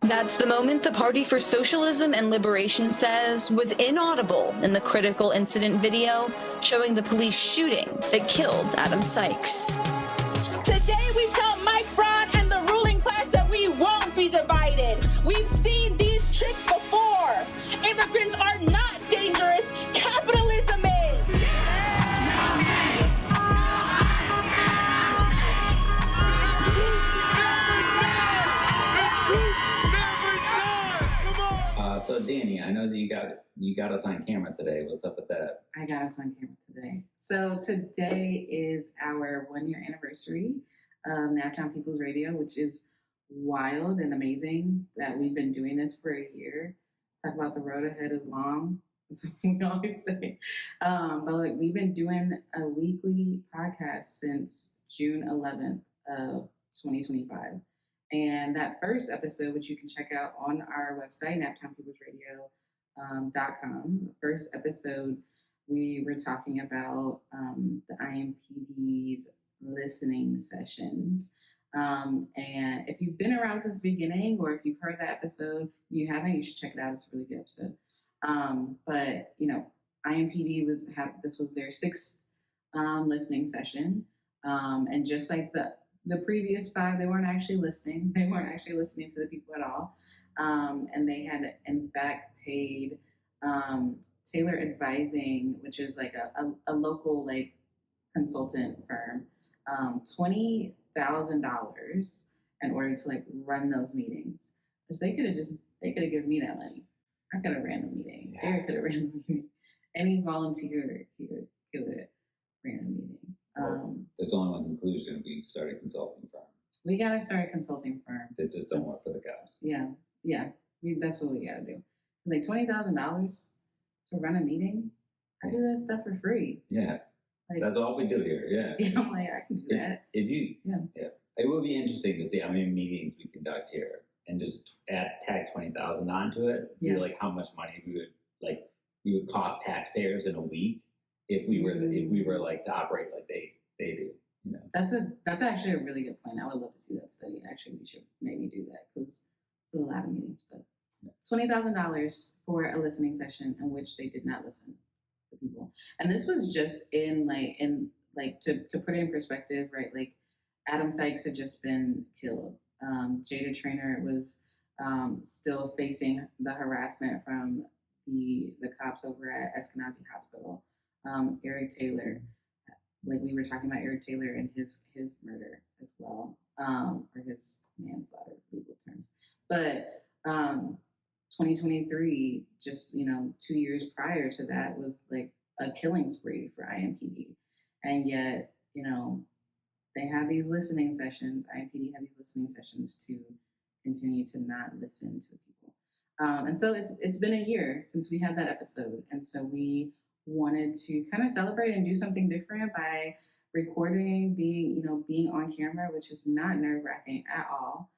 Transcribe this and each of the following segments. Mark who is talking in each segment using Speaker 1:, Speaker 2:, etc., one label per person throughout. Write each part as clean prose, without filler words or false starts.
Speaker 1: That's the moment the Party for Socialism and Liberation says was inaudible in the critical incident video showing the police shooting that killed Adam Sykes.
Speaker 2: Today we tell Mike Brown and the ruling class that we won't be divided. We've seen these tricks before. Immigrants are not dangerous. Capitalism is.
Speaker 3: So Dani, I know that you got us on camera today. What's up with that?
Speaker 4: I got us on camera today. So today is our 1-year anniversary of Naptown People's Radio, which is wild and amazing that we've been doing this for a year. Talk about the road ahead is long, as we always say. But like, we've been doing a weekly podcast since June 11th of 2025. And that first episode, which you can check out on our website, naptownpeoplesradio.com, the first episode, we were talking about the IMPD's listening sessions. And if you've been around since the beginning, or if you've heard that episode, if you haven't, you should check it out. It's a really good episode. But, you know, IMPD this was their 6th listening session. And just like the previous 5, they weren't actually listening. They weren't actually listening to the people at all. And they had, in fact, paid Taylor Advising, which is like a local like consultant firm, $20,000 in order to like run those meetings. Because they could have given me that money. I could have ran the meeting. Yeah. Derek could have ran the meeting. Any volunteer could have ran a meeting.
Speaker 3: There's only one conclusion: we start a consulting firm.
Speaker 4: We gotta start a consulting firm.
Speaker 3: That just don't work for the cops.
Speaker 4: Yeah. That's what we gotta do. Like $20,000 to run a meeting. I do that stuff for free.
Speaker 3: Yeah, like, that's all we do here. Yeah.
Speaker 4: I'm like, I can do that.
Speaker 3: If you, it would be interesting to see how many meetings we conduct here, and just tag 20,000 onto it. See like how much money we would cost taxpayers in a week if we were like to operate like they do. You know, that's actually a really good point. I would love to see that study. Actually, we should maybe do that because it's a lot of meetings. But $20,000 for a listening session in which they did not listen to people, and this was just to put it in perspective, right? Like Adam Sykes had just been killed. Jada Traynor was still facing the harassment from the cops over at Eskenazi Hospital. Eric Taylor, like we were talking about Eric Taylor and his murder as well, or his manslaughter, legal terms. But 2023, just 2 years prior to that, was like a killing spree for IMPD, and yet they have these listening sessions. IMPD had these listening sessions to continue to not listen to people, and so it's been a year since we had that episode, and so we wanted to kind of celebrate and do something different by recording, being on camera, which is not nerve-wracking at all,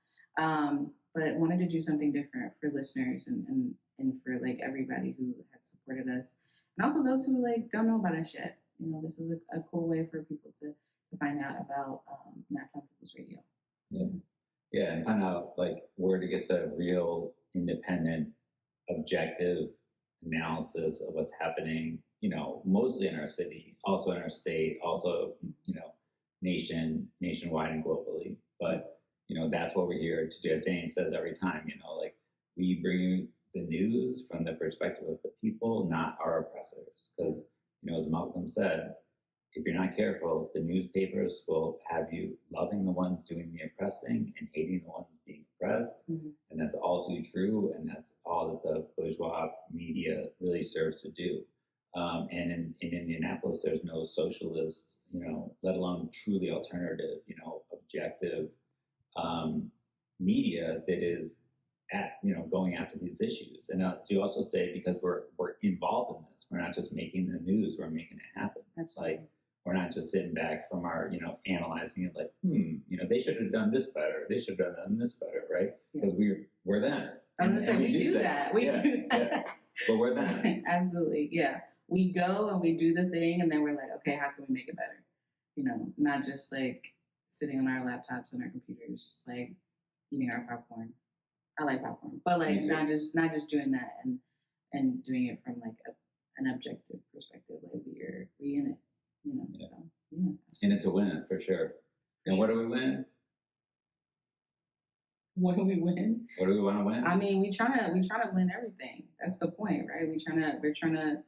Speaker 3: but wanted to do something different for listeners and for like everybody who has supported us, and also those who like don't know about us yet. This is a cool way for people to find out about Naptown People's Radio. Yeah, and find out like where to get the real independent, objective analysis of what's happening, mostly in our city, also in our state, also, nationwide and globally. But, that's what we're here to do. As Dani says every time, like we bring you the news from the perspective of the people, not our oppressors. Because, as Malcolm said, if you're not careful, the newspapers will have you loving the ones doing the oppressing and hating the ones being oppressed. Mm-hmm. And that's all too true. And that's all that the bourgeois media really serves to do. And in Indianapolis, there's no socialist, let alone truly alternative, objective media that is going after these issues. And to also say, because we're involved in this, we're not just making the news, we're making it happen.
Speaker 4: Absolutely.
Speaker 3: Like, we're not just sitting back from our, analyzing it like, they should have done this better. They should have done this better, right? Because we're them.
Speaker 4: I was going to say, we do that. We do that.
Speaker 3: Yeah. But we're them.
Speaker 4: Absolutely, yeah. We go and we do the thing, and then we're like, okay, how can we make it better? Not just like sitting on our laptops and our computers, like eating our popcorn.
Speaker 3: I like popcorn, but like not just doing that and doing it from like an objective perspective. Like we in it, you know.
Speaker 5: Yeah.
Speaker 3: So yeah.
Speaker 5: In it to win it for sure. And what do we win?
Speaker 3: What do we win?
Speaker 5: What do we want to win?
Speaker 3: I mean, we trying to win everything. That's the point, right? We're trying to.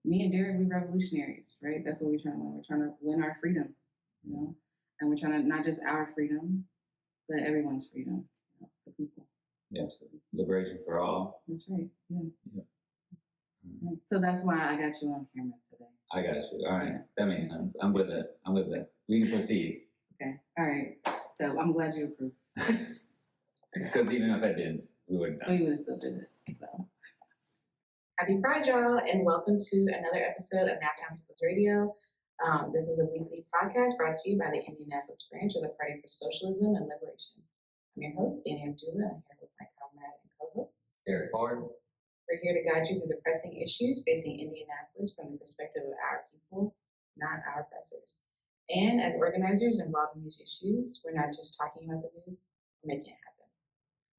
Speaker 3: Me and Derek, we revolutionaries, right? That's what we're trying to win. We're trying to win our freedom, you know, and we're trying to not just our freedom, but everyone's freedom, you know, the people.
Speaker 5: Yeah, liberation for all.
Speaker 3: That's right. Yeah.
Speaker 5: Yeah.
Speaker 3: Right. So that's why I got you on camera today.
Speaker 5: I got you. All right,
Speaker 3: Yeah.
Speaker 5: that makes sense. I'm with it. We can proceed.
Speaker 3: Okay. All right. So I'm glad you approved.
Speaker 5: Because even if I didn't, we wouldn't.
Speaker 3: We would have still did it. So.
Speaker 4: Happy Pride, y'all, and welcome to another episode of Naptown Radio. This is a weekly podcast brought to you by the Indianapolis branch of the Party for Socialism and Liberation. I'm your host, Dani Abdullah. I'm here with my comrade and co-host,
Speaker 5: Derek Ford.
Speaker 4: We're here to guide you through the pressing issues facing Indianapolis from the perspective of our people, not our oppressors. And as organizers involved in these issues, we're not just talking about the news, we're making it happen.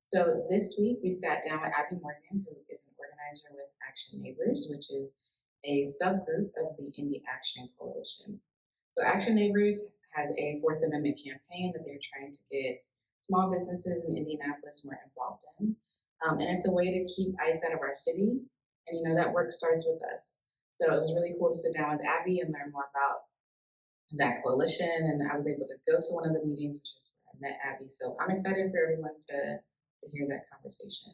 Speaker 4: So this week we sat down with Abby Morgan, who is an organizer with Action Neighbors, which is a subgroup of the Indie Action Coalition. So Action Neighbors has a Fourth Amendment campaign that they're trying to get small businesses in Indianapolis more involved in. And it's a way to keep ICE out of our city. And, you know, that work starts with us. So it was really cool to sit down with Abby and learn more about that coalition. And I was able to go to one of the meetings, which is where I met Abby. So I'm excited for everyone to hear that conversation.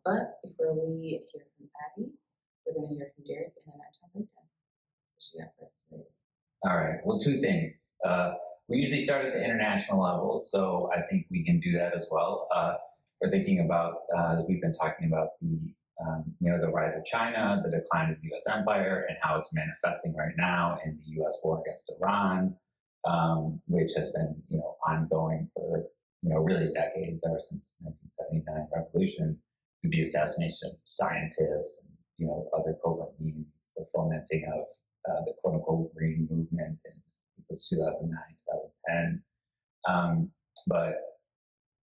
Speaker 4: But before we hear from Abby, we're going to hear from Derek in the Naptown Breakdown. What she got for us today?
Speaker 5: All right. Well, two things. We usually start at the international level, so I think we can do that as well. We're thinking about, as we've been talking about the rise of China, the decline of the U.S. empire, and how it's manifesting right now in the U.S. war against Iran, which has been, ongoing for, really decades, ever since 1979 revolution, through the assassination of scientists and, other covert means, the fomenting of the quote-unquote green movement in 2009, 2010. But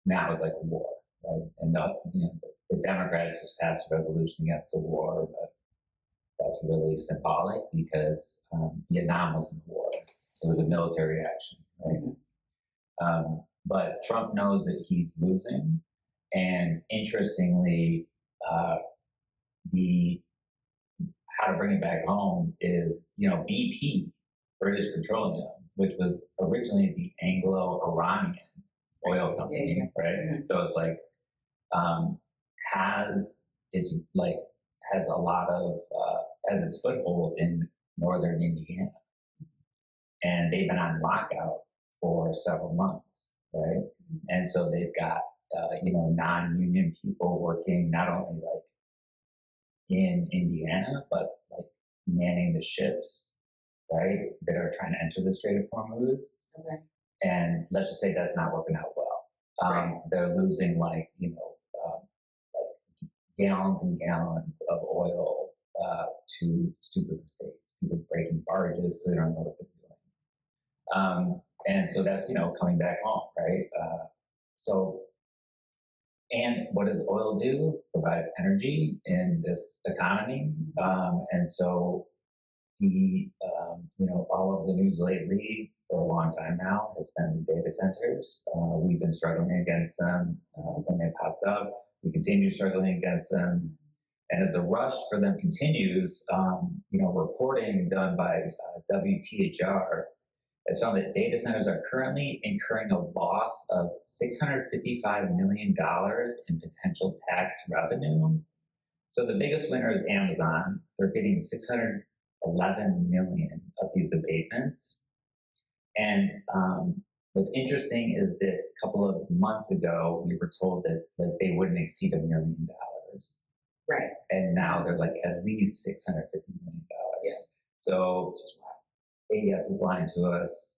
Speaker 5: now it's like a war, right? And the Democrats just passed a resolution against the war, but that's really symbolic because Vietnam wasn't a war. It was a military action, right? But Trump knows that he's losing. And interestingly, how to bring it back home is, BP, British Petroleum, which was originally the Anglo-Iranian Oil Company, right? Mm-hmm. So it's like, has a lot of, has its foothold in northern Indiana. And they've been on lockout for several months, right? And so they've got, non-union people working not only in Indiana, but manning the ships, right, that are trying to enter the Strait of Hormuz. Okay. And let's just say that's not working out well. Right. They're losing gallons and gallons of oil to stupid mistakes. People breaking barges because they don't know what they're doing. And so that's, coming back home, right? And what does oil do? Provides energy in this economy. And so all of the news lately for a long time now has been the data centers. We've been struggling against them when they popped up. We continue struggling against them. And as the rush for them continues, reporting done by WTHR has found that data centers are currently incurring a loss of $655 million in potential tax revenue. So the biggest winner is Amazon. They're getting $611 million of these abatements. And what's interesting is that a couple of months ago, we were told that they wouldn't exceed $1 million. Right. And now they're at least $650 million. Yeah. So AES is lying to us.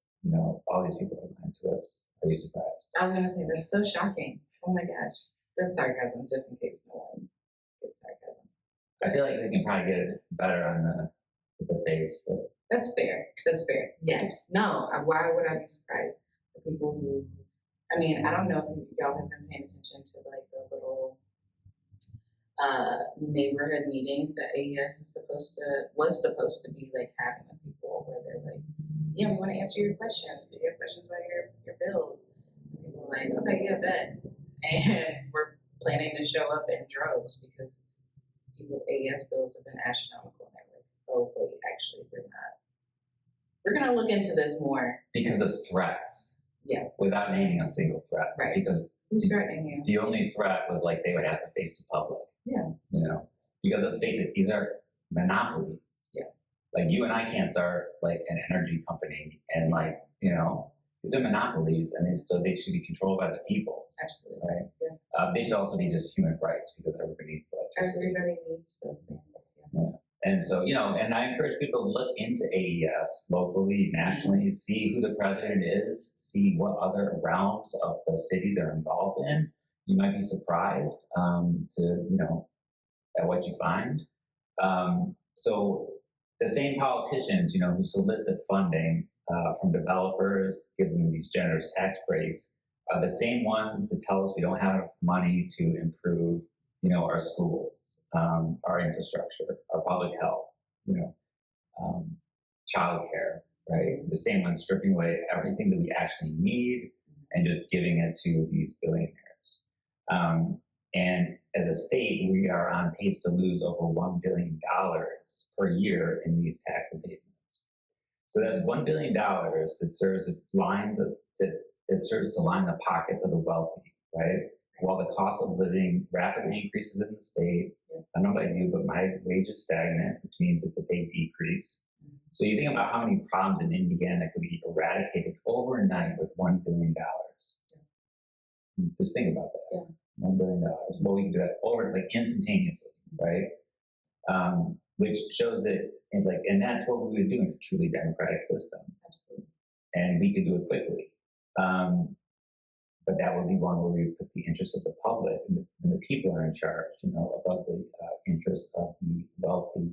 Speaker 5: All these people are lying to us. Are you surprised?
Speaker 4: I was going to say, that's so shocking. Oh my gosh. That's sarcasm, just in case no one gets sarcasm.
Speaker 5: I feel like they can probably get it better on the face, but
Speaker 4: that's fair. That's fair. Yes. No. Why would I be surprised? The people who, I don't know if y'all have been paying attention to the little
Speaker 3: neighborhood meetings that AES was supposed to be like having with people, where they're like, yeah, we want to answer your questions. Do you have questions about your bills? And people are like, okay, yeah, bet. And we're planning to show up in droves because people's AES bills have been astronomical. And they're like, oh wait, actually we're gonna look into this more.
Speaker 5: Because of threats.
Speaker 3: Yeah.
Speaker 5: Without naming a single threat.
Speaker 3: Right.
Speaker 5: Because
Speaker 3: who's threatening you?
Speaker 5: the only threat was like they would have to face the public.
Speaker 3: Yeah.
Speaker 5: You know, because let's face it, these are monopolies.
Speaker 3: Yeah.
Speaker 5: Like you and I can't start like an energy company and like, you know, these are monopolies, and so they should be controlled by the people.
Speaker 3: Absolutely.
Speaker 5: Right.
Speaker 3: Yeah.
Speaker 5: They should also be just human rights because everybody needs electricity.
Speaker 3: Everybody needs those things. Yeah.
Speaker 5: Yeah. And so, you know, and I encourage people to look into AES locally, nationally, see who the president is, see what other realms of the city they're involved in. You might be surprised to, you know, at what you find. So the same politicians, you know, who solicit funding from developers, give them these generous tax breaks, are the same ones that tell us we don't have money to improve, you know, our schools, our infrastructure, our public health, you know, childcare, right? The same ones stripping away everything that we actually need and just giving it to these billionaires. And as a state, we are on pace to lose over $1 billion per year in these tax abatements. So that's $1 billion that serves to line the pockets of the wealthy, right? While the cost of living rapidly increases in the state, I don't know about you, but my wage is stagnant, which means it's a big decrease. So you think about how many problems in Indiana could be eradicated overnight with $1 billion. Just think about that. Yeah. $1 billion. Well, we can do that over like instantaneously, right? Which shows that, and that's what we would do in a truly democratic system.
Speaker 3: Absolutely.
Speaker 5: And we could do it quickly. But that would be one where we put the interests of the public and the people are in charge, you know, above the interests of the wealthy.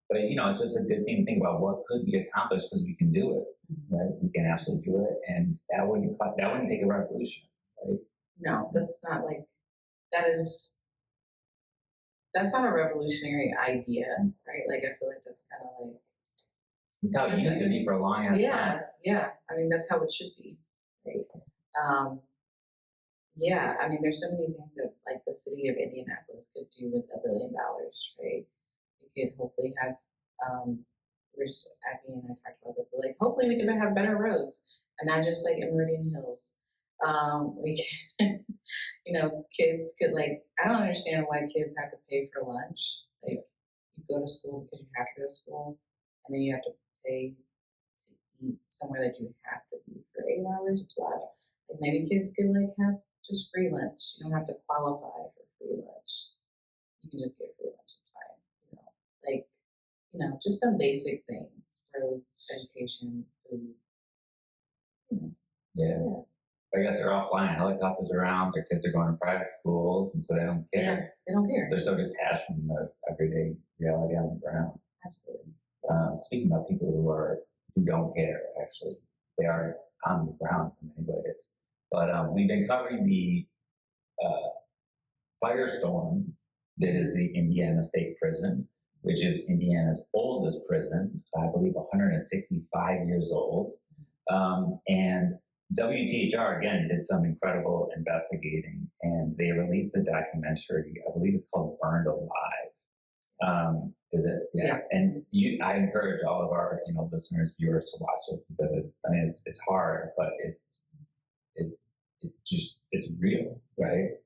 Speaker 5: But, you know, it's just a good thing to think about what could be accomplished because we can do it, right? We can absolutely do it. And that wouldn't take a revolution, right?
Speaker 3: No, that's not not a revolutionary idea, right? Like, I feel like that's kind of like...
Speaker 5: It's how it used to be for a long ass time.
Speaker 3: Yeah. I mean, that's how it should be, right? Yeah, I mean, there's so many things that like the city of Indianapolis could do with $1 billion, right? We could hopefully have, Abby and I talked about this, but like hopefully we could have better roads and not just like in Meridian Hills. We can, you know, kids could like, I don't understand why kids have to pay for lunch. Like you go to school because you have to go to school and then you have to pay to eat somewhere that you have to eat for 8 hours. It's wild. Like maybe kids could like have just free lunch. You don't have to qualify for free lunch. You can just get free lunch. It's fine. You know, like, you know, just some basic things: roads, education, food. You know.
Speaker 5: Yeah. I guess they're all flying helicopters around. Their kids are going to private schools, and so they don't care.
Speaker 3: Yeah, they don't care.
Speaker 5: They're so detached from the everyday reality on the ground.
Speaker 3: Absolutely.
Speaker 5: Speaking about people who don't care, actually, they are on the ground in many ways. But we've been covering the firestorm that is the Indiana State Prison, which is Indiana's oldest prison, I believe 165 years old. And WTHR, again, did some incredible investigating, and they released a documentary, I believe it's called Burned Alive. Is it? Yeah. And I encourage all of our, you know, listeners, viewers to watch it because it's hard, but it's real, right?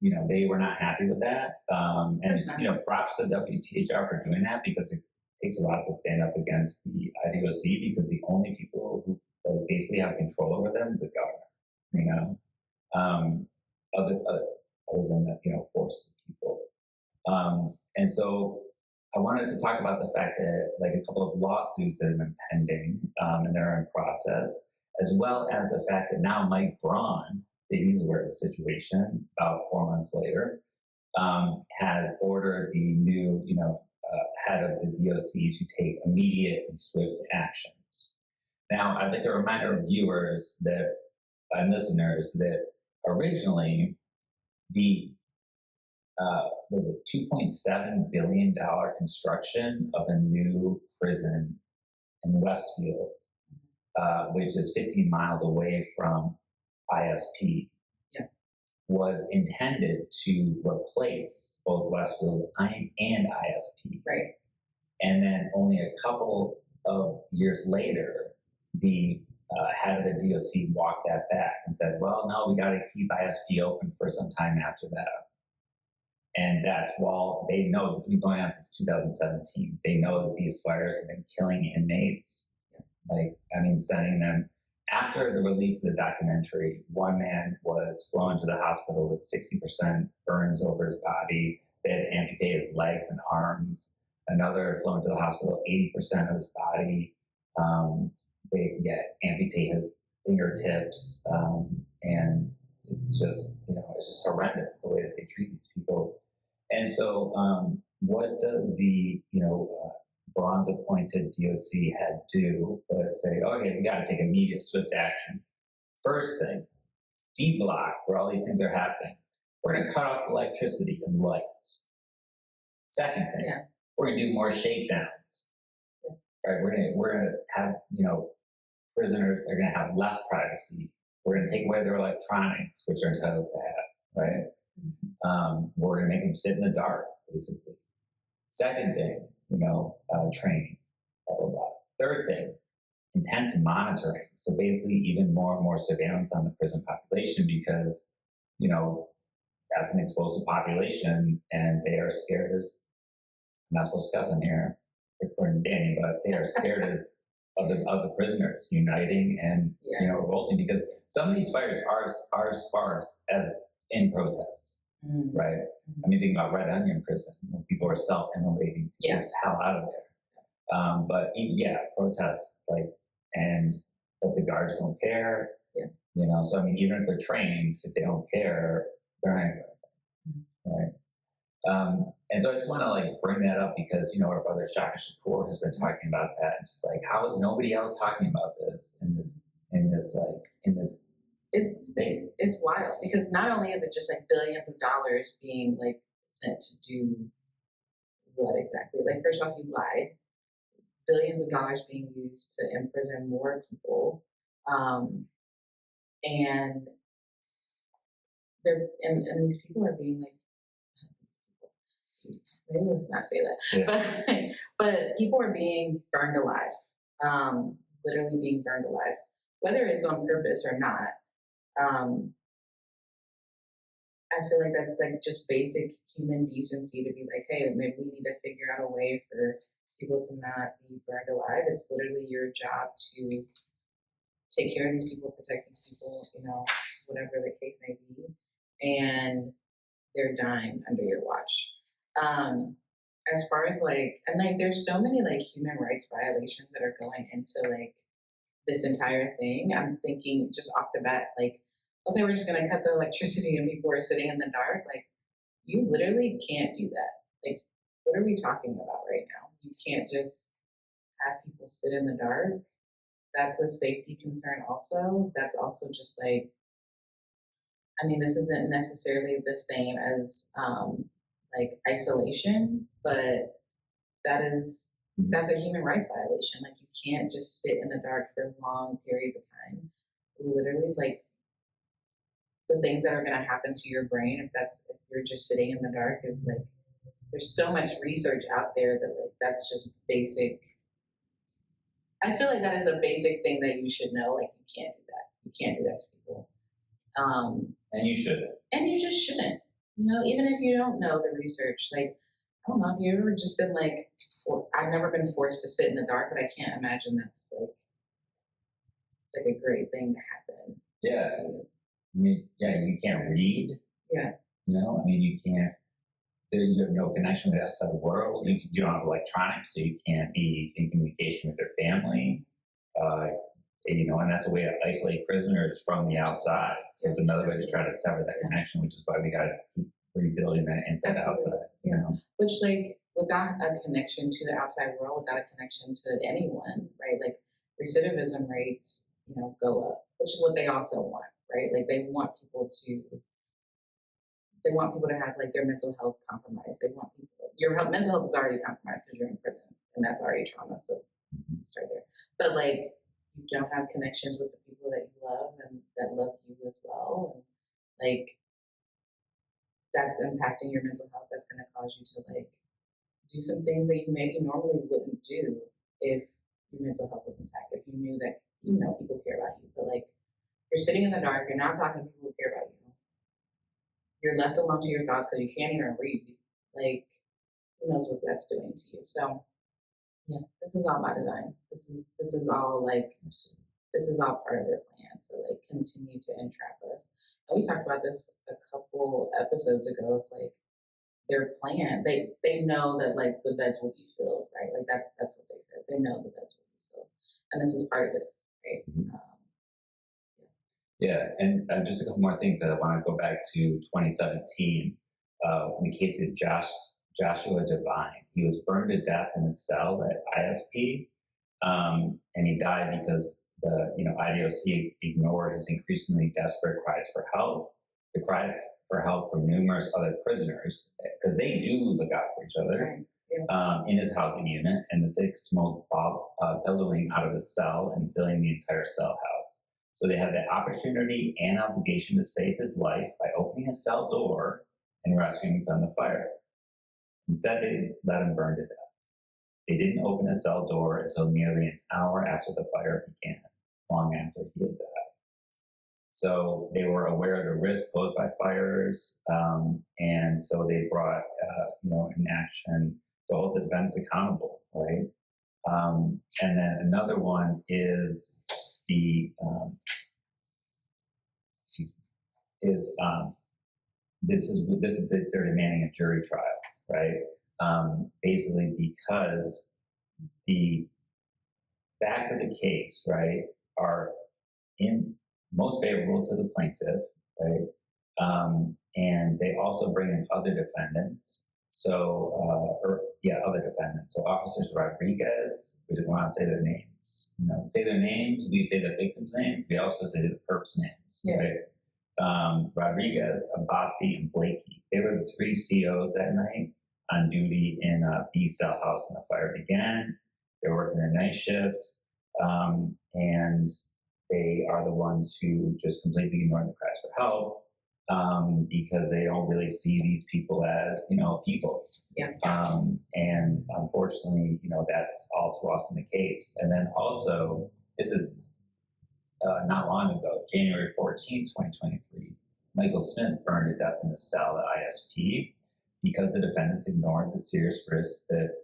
Speaker 5: You know, they were not happy with that. And, you know, props to WTHR for doing that because it takes a lot to stand up against the IDOC because the only people who basically have control over them is the governor, you know, other than the, you know, force of people. And so I wanted to talk about the fact that like a couple of lawsuits that have been pending and they're in process, as well as the fact that now Mike Braun, that he's aware of the situation about 4 months later, has ordered the new, you know, head of the DOC to take immediate and swift actions. Now, I'd like to remind our viewers that and listeners that originally the was it $2.7 billion construction of a new prison in Westfield, which is 15 miles away from ISP, was intended to replace both Westfield and ISP.
Speaker 4: Right.
Speaker 5: And then only a couple of years later, the head of the DOC walked that back and said, well, no, we got to keep ISP open for some time after that. And that's while they know it's been going on since 2017. They know that these fires have been killing inmates. Sending them. After the release of the documentary, one man was flown to the hospital with 60% burns over his body. They had to amputate his legs and arms. Another flown to the hospital, 80% of his body. They amputate his fingertips. And it's just, it's just horrendous the way that they treat these people. And so what does the, bronze appointed DOC head do but say, okay, we got to take immediate swift action. First thing, D block, where all these things are happening, we're going to cut off the electricity and lights. Second thing, we're going to do more shakedowns. Right? We're going to have, prisoners, they're going to have less privacy. We're going to take away their electronics, which they're entitled to have, right? We're going to make them sit in the dark, basically. Second thing, training, blah, blah, blah. Third thing, intense monitoring. So basically even more and more surveillance on the prison population because, that's an explosive population and they are scared as, I'm not supposed to cuss in here, according to Dani, but they are scared as of the prisoners uniting and, revolting because some of these fires are sparked as in protest. Right? Think about Red Onion Prison when people are self-immolating to get the hell out of there. But protests but the guards don't care. So even if they're trained, if they don't care, they're not going to. Right? And so I just want to bring that up because our brother Shaka Shakur has been talking about that. It's how is nobody else talking about this in this
Speaker 4: It's wild because not only is it just billions of dollars being sent to do what exactly? First off, you lied. Billions of dollars being used to imprison more people, and these people are being maybe let's not say that, but people are being burned alive, literally being burned alive, whether it's on purpose or not. I feel that's just basic human decency to be hey, maybe we need to figure out a way for people to not be burned alive. It's literally your job to take care of these people, protect these people, whatever the case may be. And they're dying under your watch. As far as there's so many human rights violations that are going into this entire thing. I'm thinking just off the bat, okay, we're just gonna cut the electricity and people are sitting in the dark. You literally can't do that. What are we talking about right now? You can't just have people sit in the dark. That's a safety concern also. That's also just this isn't necessarily the same as isolation, but that's a human rights violation. You can't just sit in the dark for long periods of time. Literally, the things that are going to happen to your brain if you're just sitting in the dark is there's so much research out there that that's just basic. I feel that is a basic thing that you should know. You can't do that. You can't do that to people.
Speaker 5: And you shouldn't.
Speaker 4: And you just shouldn't. Even if you don't know the research, I don't know, have you ever just been I've never been forced to sit in the dark, but I can't imagine that's it's a great thing to happen.
Speaker 5: Yeah. You can't read.
Speaker 4: Yeah.
Speaker 5: You can't, you have no connection with the outside world. You don't have electronics, so you can't be in communication with their family. And that's a way to isolate prisoners from the outside. So it's another way to try to sever that connection, which is why we got to keep rebuilding that inside outside.
Speaker 4: Which without a connection to the outside world, without a connection to anyone, right? Recidivism rates, go up, which is what they also want.
Speaker 3: right? Like they want people to have like their mental health compromised. They want people, mental health is already compromised because you're in prison, and that's already trauma. So start there. But like you don't have connections with the people that you love and that love you as well, and like that's impacting your mental health. That's going to cause you to like do some things that you maybe normally wouldn't do if your mental health was intact. If you knew that people care about you, but like you're sitting in the dark, you're not talking to people who care about you. You're left alone to your thoughts because you can't even read. Like, who knows what that's doing to you? So, yeah, this is all by design. This is all like, this is all part of their plan to like continue to entrap us. And we talked about this a couple episodes ago. Of, like their plan, they know that like the beds will be filled, right? Like that's what they said. They know the beds will be filled, and this is part of it, right?
Speaker 5: Yeah, and just a couple more things that I want to go back to 2017, in the case of Joshua Devine. He was burned to death in a cell at ISP, and he died because the IDOC ignored his increasingly desperate cries for help, the cries for help from numerous other prisoners, because they do look out for each other, in his housing unit, and the thick smoke billowing out of the cell and filling the entire cell house. So they had the opportunity and obligation to save his life by opening a cell door and rescuing him from the fire. Instead, they let him burn to death. They didn't open a cell door until nearly an hour after the fire began, long after he had died. So they were aware of the risk posed by fires, and so they brought, in action to hold the defense accountable, right? And then another one is they're demanding a jury trial, right? Basically because the facts of the case, right, are most favorable to the plaintiff, right? And they also bring in other defendants. Other defendants. So officers Rodriguez, we didn't want to say their names. Say their names. We say the victims' names. We also say the perp's names, right? Rodriguez, Abbasi, and Blakey. They were the three COs that night on duty in a B cell house when the fire began. They were working a night shift, and they are the ones who just completely ignore the cries for help, because they don't really see these people as, people.
Speaker 3: Yeah.
Speaker 5: And unfortunately, that's all too often the case. And then also, this is not long ago, January 14, 2023, Michael Smith burned to death in a cell at ISP because the defendants ignored the serious risk that,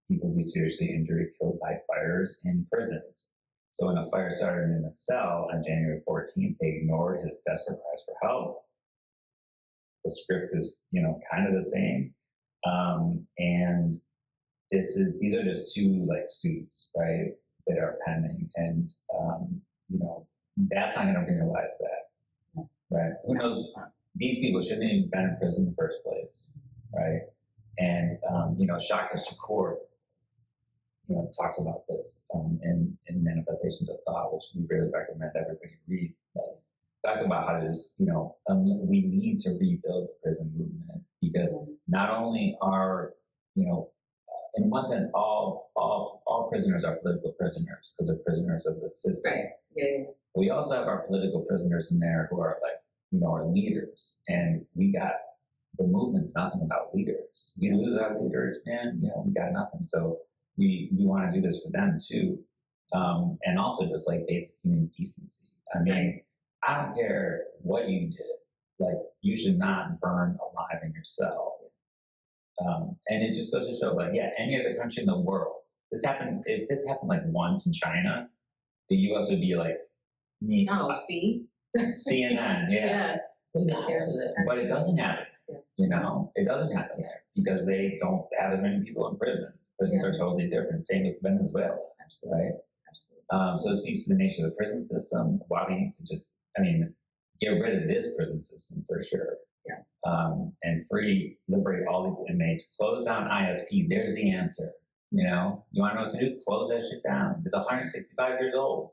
Speaker 5: people would be seriously injured or killed by fires in prisons. So when a fire started in a cell on January 14th, they ignored his desperate cries for help. The script is, kind of the same. And these are just two suits, right, that are pending. And, that's not going to bring your lives back, right? Who knows? These people shouldn't even been in prison in the first place, right? And, Shaka Shakur, talks about this in Manifestations of Thought, which we really recommend everybody read. But talks about how to just, we need to rebuild the prison movement, because not only are, in one sense, all prisoners are political prisoners because they're prisoners of the system.
Speaker 3: Right. Yeah.
Speaker 5: We also have our political prisoners in there who are our leaders, and we got the movement's nothing about leaders. We lose our leaders, man. We got nothing. So we want to do this for them too, and also just basic human decency. I mean, I don't care what you did. You should not burn alive in your cell. And it just goes to show, any other country in the world, if this happened once in China, the U.S. would be
Speaker 3: See?
Speaker 5: CNN, yeah. But it doesn't happen. It doesn't happen there because they don't have as many people in prison. Prisons are totally different. Same with Venezuela, right? Absolutely. So it speaks to the nature of the prison system. Why we need to just, get rid of this prison system for sure. Yeah. And liberate all these inmates. Close down ISP. There's the answer. You want to know what to do? Close that shit down. It's 165 years old.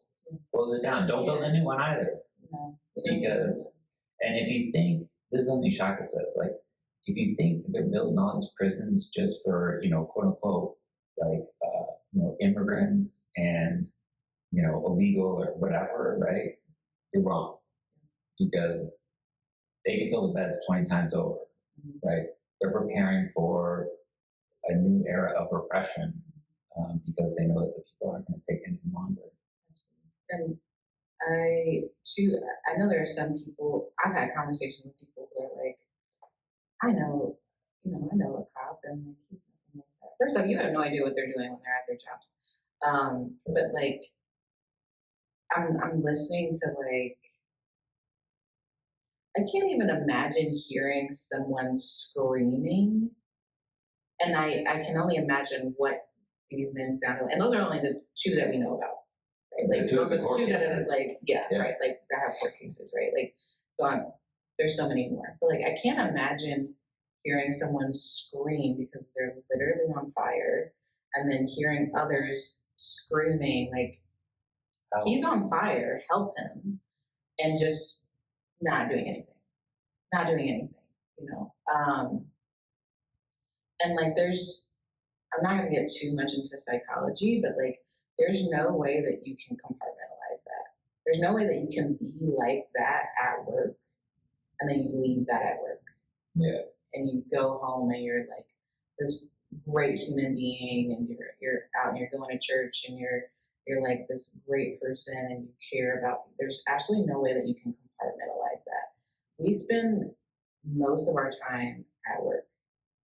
Speaker 5: Close it down. Don't build a new one either.
Speaker 3: No.
Speaker 5: Because, and if you think, this is something Shaka says, like, if you think that they're building all these prisons just for, quote unquote, like, immigrants and, illegal or whatever, right? You're wrong. Because they can fill the beds 20 times over, right? They're preparing for a new era of repression because they know that the people aren't going to take it any longer.
Speaker 3: And I know there are some people, I've had conversations with people who are like, I know a cop and like, he's nothing like that. First off, you have no idea what they're doing when they're at their jobs. But like, I'm listening to like, I can't even imagine hearing someone screaming. And I can only imagine what these men sounded like. And those are only the two that we know about. Right? Like
Speaker 5: the
Speaker 3: two that are like, yeah, right, like that have court cases, right? Like, so there's so many more. But like, I can't imagine hearing someone scream because they're literally on fire, and then hearing others screaming like, he's on fire, help him, and just not doing anything, and like, I'm not gonna get too much into psychology, but like, there's no way that you can compartmentalize that. There's no way that you can be like that at work and then you leave that at work.
Speaker 5: Yeah.
Speaker 3: And you go home and you're like this great human being, and you're out and you're going to church and you're like this great person and you care about. There's absolutely no way that you can compartmentalize that. We spend most of our time at work,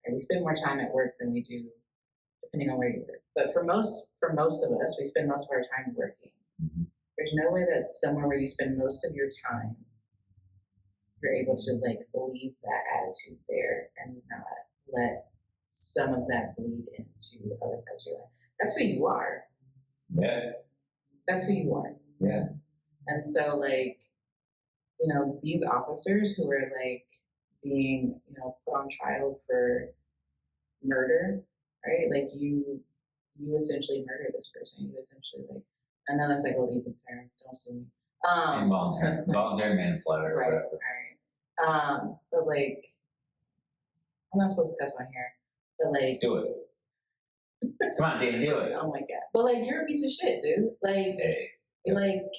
Speaker 3: and we spend more time at work than we do depending on where you work. But for most of us, we spend most of our time working.
Speaker 5: Mm-hmm.
Speaker 3: There's no way that somewhere where you spend most of your time, you're able to like leave that attitude there and not let some of that bleed into other parts of your life. That's who you are.
Speaker 5: Yeah.
Speaker 3: That's who you are.
Speaker 5: Yeah.
Speaker 3: And so like, these officers who are like being, put on trial for murder, right? Like you essentially murder this person. You essentially like, I know that's like a legal term. Don't sue me.
Speaker 5: Involuntary manslaughter.
Speaker 3: Right. Right. But like, I'm not supposed to cuss on here. But like,
Speaker 5: do it. Come on, Dani, do it.
Speaker 3: Oh my god. But like, you're a piece of shit, dude. Like, like,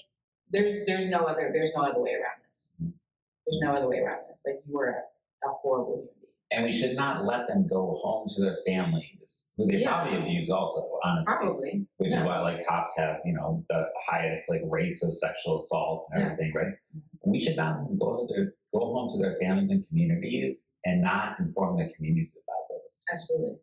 Speaker 3: there's no other way around this. There's no other way around this. Like, you are a horrible human being.
Speaker 5: And we should not let them go home to their families, who they probably abuse also, honestly.
Speaker 3: Probably.
Speaker 5: Which is why like cops have, the highest like rates of sexual assault and everything, right? We should not go home to their families and communities and not inform their communities about this.
Speaker 3: Absolutely.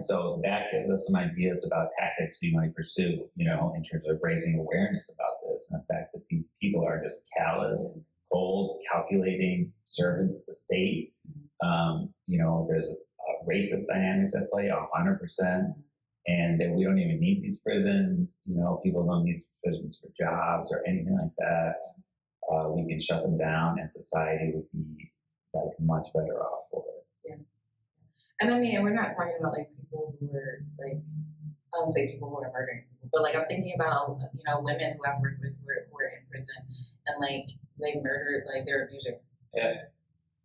Speaker 5: So that gives us some ideas about tactics we might pursue, in terms of raising awareness about this and the fact that these people are just callous, cold, calculating servants of the state. There's a racist dynamics at play 100%, and that we don't even need these prisons. People don't need prisons for jobs or anything like that. We can shut them down, and society would be like much better off for it.
Speaker 3: Yeah. And I mean, we're not talking about like people who are like, I don't say people who are murdering people, but like I'm thinking about women who I've worked with who are in prison and like they murdered like their abuser.
Speaker 5: Yeah.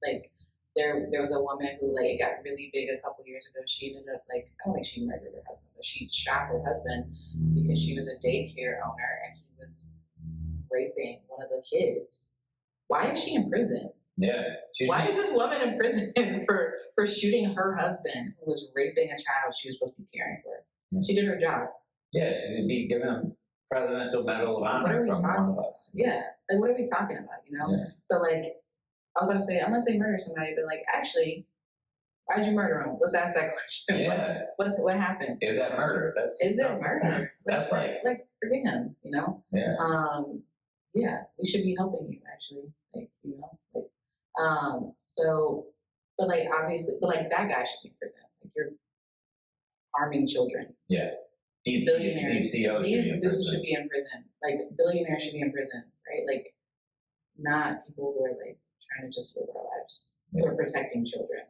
Speaker 3: Like there was a woman who like got really big a couple years ago. She ended up like, I don't think she murdered her husband, but she shot her husband because she was a daycare owner and he was raping one of the kids. Why is she in prison?
Speaker 5: Yeah.
Speaker 3: Why is this woman in prison for shooting her husband who was raping a child she was supposed to be caring for? Yeah. She did her job.
Speaker 5: Yeah, she should be given a Presidential Medal of Honor from one of us.
Speaker 3: Yeah, like what are we talking about?
Speaker 5: Yeah.
Speaker 3: So like, I was gonna say, unless they murder somebody, but like, actually, why'd you murder him? Let's ask that question.
Speaker 5: Yeah.
Speaker 3: What happened?
Speaker 5: Is that murder?
Speaker 3: Is it murder?
Speaker 5: That's like
Speaker 3: forget him.
Speaker 5: Yeah.
Speaker 3: Yeah, we should be helping you actually. So, but like obviously, but like that guy should be in prison. Like you're harming children.
Speaker 5: Yeah. These
Speaker 3: billionaires,
Speaker 5: these
Speaker 3: dudes should be in prison. Like billionaires should be in prison, right? Like not people who are like trying to just live our lives. Who are protecting children,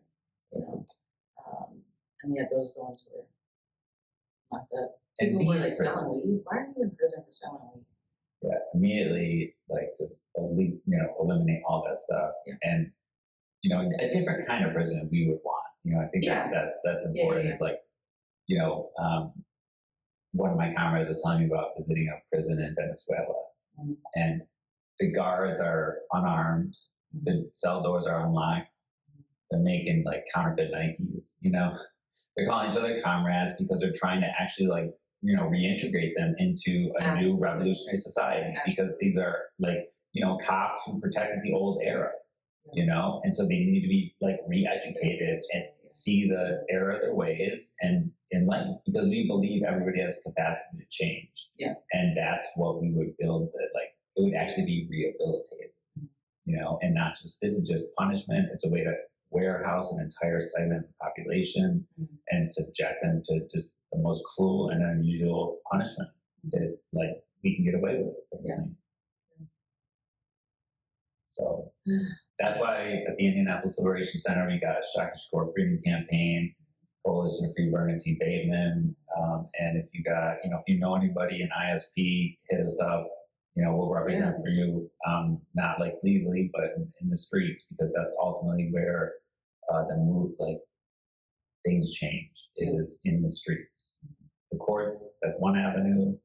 Speaker 3: and yet those are the ones who are locked up. People who are like selling weed. Why are you in prison for selling weed?
Speaker 5: Yeah, immediately, like, just eliminate all that stuff.
Speaker 3: Yeah.
Speaker 5: And, a different kind of prison we would want. I think that's important.
Speaker 3: Yeah.
Speaker 5: It's like, one of my comrades was telling me about visiting a prison in Venezuela, and the guards are unarmed, the cell doors are unlocked, they're making like counterfeit Nikes, they're calling each other comrades because they're trying to actually reintegrate them into a new revolutionary society, because these are cops who protected the old era, and so they need to be re-educated and see the error of their ways and enlightened, because we believe everybody has capacity to change.
Speaker 3: Yeah.
Speaker 5: And that's what we would build, that it would actually be rehabilitated, and not just, this is just punishment. It's a way to warehouse an entire segment of the population and subject them to just the most cruel and unusual punishment that we can get away with.
Speaker 3: Yeah.
Speaker 5: So that's why at the Indianapolis Liberation Center, we got Shaka Shakur Freedom Campaign, Coalition of Free Bernadine Bateman. And if you got, if you know anybody in ISP, hit us up. We'll represent for you, not legally, but in the streets, because that's ultimately where the move, things change, is in the streets. The courts, that's one avenue.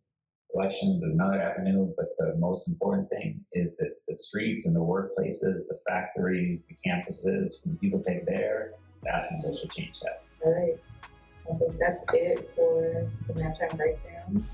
Speaker 5: Elections is another avenue, but the most important thing is that the streets and the workplaces, the factories, the campuses, when people take there, that's when social change happens.
Speaker 3: All right. I think that's it for the Naptown Breakdown.